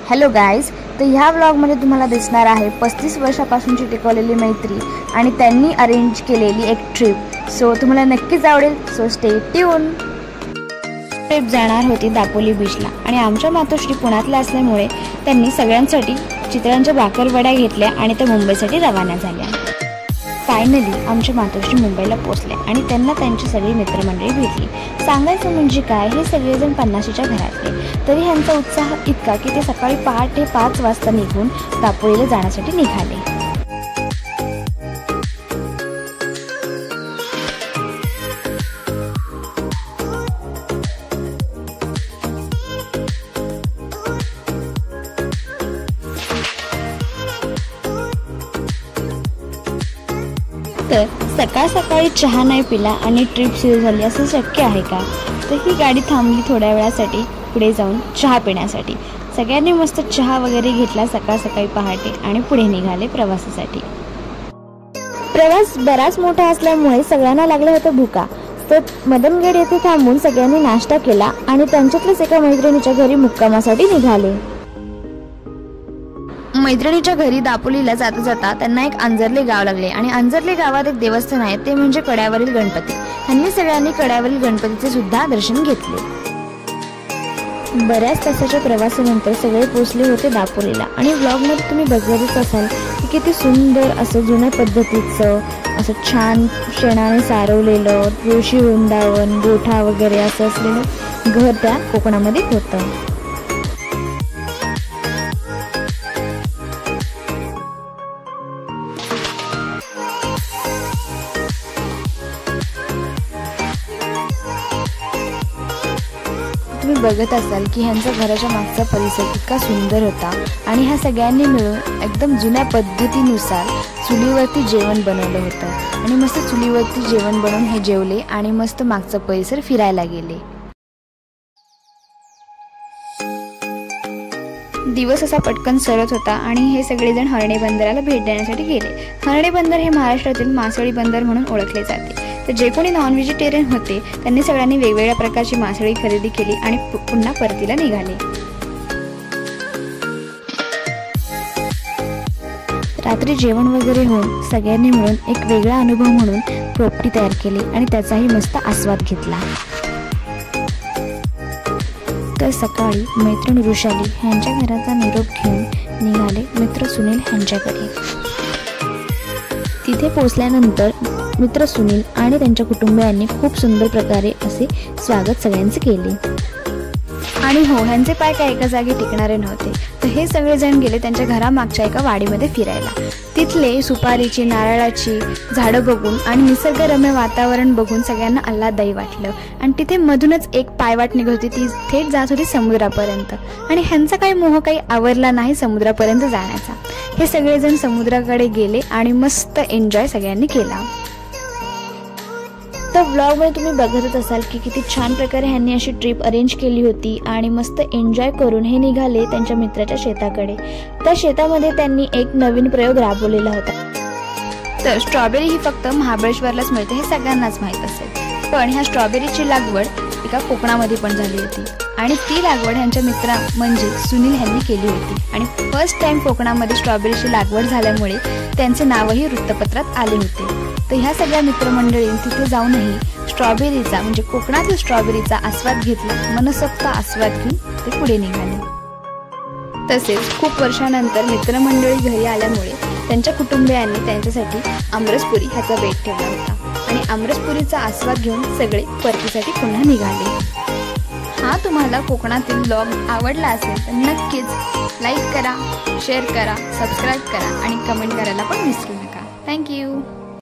Hello guys, तर ह्या व्लॉगमध्ये तुम्हाला दिसणार आहे 35 वर्षापासूनची टिकवलेली मैत्री आणि त्यांनी अरेंज केलेली एक ट्रिप. सो तुम्हाला नक्कीच आवडेल. So stay tune. ट्रिप जाणार होती दापोली बीचला आणि आमच्या मातोश्री पुण्यातल्या असल्यामुळे त्यांनी सगळ्यांसाठी चित्रांच्या भाकरवड्या घेतल्या आणि त्या मुंबईसाठी रवाना झाल्या. फायनली आमच्या मातोश्री मुंबईला पोहोचल्या आणि त्यांना त्यांची सगळी मित्रमंडळी भेटली. सांगायचं म्हणजे काय, हे सगळेजण 50च्या घरातले. तरी ह्यांचा उत्साह इतका की ते सकाळी पहाटे 5 वाजता निघून दापोलीला जाण्यासाठी निघाले. तर सकाळ सकाळी चहा नाही पिला आणि ट्रिप सुरू झाली असं शक्य आहे का? तर ही गाडी थांबली थोड्या वेळासाठी पुढे जाऊन चहा पिण्यासाठी. सगळ्यांनी मस्त चहा वगैरे घेतला सकाळ सकाळी पहाटे आणि पुढे निघाले प्रवासासाठी. प्रवास बराच मोठा असल्यामुळे सगळ्यांना लागलं होतं भुका. तर मदनगड येथे थांबून सगळ्यांनी नाश्ता केला आणि त्यांच्यातल्याच एका मैत्रिणीच्या घरी मुक्कामासाठी निघाले. मैत्रिणीच्या घरी दापोलीला जाता जाता त्यांना एक अंजरले गाव लागले आणि अंजरले गावात एक देवस्थान आहे, ते म्हणजे कड्यावरील गणपती. ह्यांनी सगळ्यांनी कड्यावरील गणपतीचे सुद्धा दर्शन घेतले. बऱ्याच तासाच्या प्रवासानंतर सगळे पोहोचले होते दापोलीला आणि व्लॉगमध्ये तुम्ही बघतच असाल की किती सुंदर असं जुन्या पद्धतीचं असं छान शेणाने सारवलेलं तुळशी वृंदावन गोठा वगैरे असं असलेलं घर त्या कोकणामध्ये होतं. तुम्ही बघत असाल की ह्यांच्या घराच्या मागचा परिसर इतका सुंदर होता आणि ह्या सगळ्यांनी मिळून एकदम जुन्या पद्धतीनुसार चुलीवरती जेवण बनवलं होतं आणि मस्त चुलीवरती जेवण बनवून हे जेवले आणि मस्त मागचा परिसर फिरायला गेले. दिवस असा पटकन सरत होता आणि हे सगळेजण हरणे बंदराला भेट देण्यासाठी गेले. हरणे बंदर हे महाराष्ट्रातील मासळी बंदर म्हणून ओळखले जाते. तर जे कोणी नॉन व्हेजिटेरियन होते त्यांनी सगळ्यांनी वेगवेगळ्या प्रकारची मासळी खरेदी केली आणि पुन्हा परतीला निघाले. रात्री जेवण वगैरे होऊन सगळ्यांनी मिळून एक वेगळा अनुभव म्हणून पोपटी तयार केली आणि त्याचाही मस्त आस्वाद घेतला. तर सकाळी मैत्रीण वृषाली ह्यांच्या घराचा निरोप घेऊन निघाले मित्र सुनील ह्यांच्याकडे. तिथे पोहोचल्यानंतर मित्र सुनील आणि त्यांच्या कुटुंबियांनी खूप सुंदर प्रकारे असे स्वागत सगळ्यांचे केले. आणि हो, ह्यांचे पाय काय एका जागी टिकणारे नव्हते. तर हे सगळेजण गेले त्यांच्या घरामागच्या एका वाडीमध्ये फिरायला. तिथले सुपारीची नारळाची झाडं बघून आणि निसर्गरम्य वातावरण बघून सगळ्यांना आल्हाददायी वाटलं आणि तिथे मधूनच एक पायवाट निघत होती, ती थेट जात होती समुद्रापर्यंत. आणि ह्यांचा काही मोह काही आवरला नाही समुद्रापर्यंत जाण्याचा. हे सगळेजण समुद्राकडे गेले आणि मस्त एन्जॉय सगळ्यांनी केला. तर व्लॉगमध्ये तुम्ही बघतच असाल की किती छान प्रकारे ह्यांनी अशी ट्रिप अरेंज केली होती आणि मस्त एन्जॉय करून हे निघाले त्यांच्या मित्राच्या शेताकडे. त्या शेतामध्ये त्यांनी एक नवीन प्रयोग राबवलेला होता. तर स्ट्रॉबेरी ही फक्त महाबळेश्वरलाच मिळते हे सगळ्यांनाच माहीत असेल, पण ह्या स्ट्रॉबेरीची लागवड एका कोकणामध्ये पण झाली होती आणि ती लागवड ह्यांच्या मित्रा म्हणजे सुनील ह्यांनी केली होती. आणि फर्स्ट टाइम कोकणामध्ये स्ट्रॉबेरीची लागवड झाल्यामुळे त्यांचे नावही वृत्तपत्रात आले होते. तर ह्या सगळ्या मित्रमंडळींनी तिथे जाऊनही स्ट्रॉबेरीचा म्हणजे कोकणातील स्ट्रॉबेरीचा आस्वाद घेतला. मनसोक्त आस्वाद घेऊन ते पुढे निघाले. तसेच खूप वर्षानंतर मित्रमंडळी घरी आल्यामुळे त्यांच्या कुटुंबियांनी त्यांच्यासाठी आमरसपुरी ह्याचा बेत ठेवला होता आणि आमरसपुरीचा आस्वाद घेऊन सगळे परतीसाठी पुन्हा निघाले. हा तुम्हाला कोकणातील व्लॉग आवडला असेल तर नक्कीच लाईक करा, शेअर करा, सबस्क्राईब करा आणि कमेंट करायला पण विसरू नका. थँक्यू.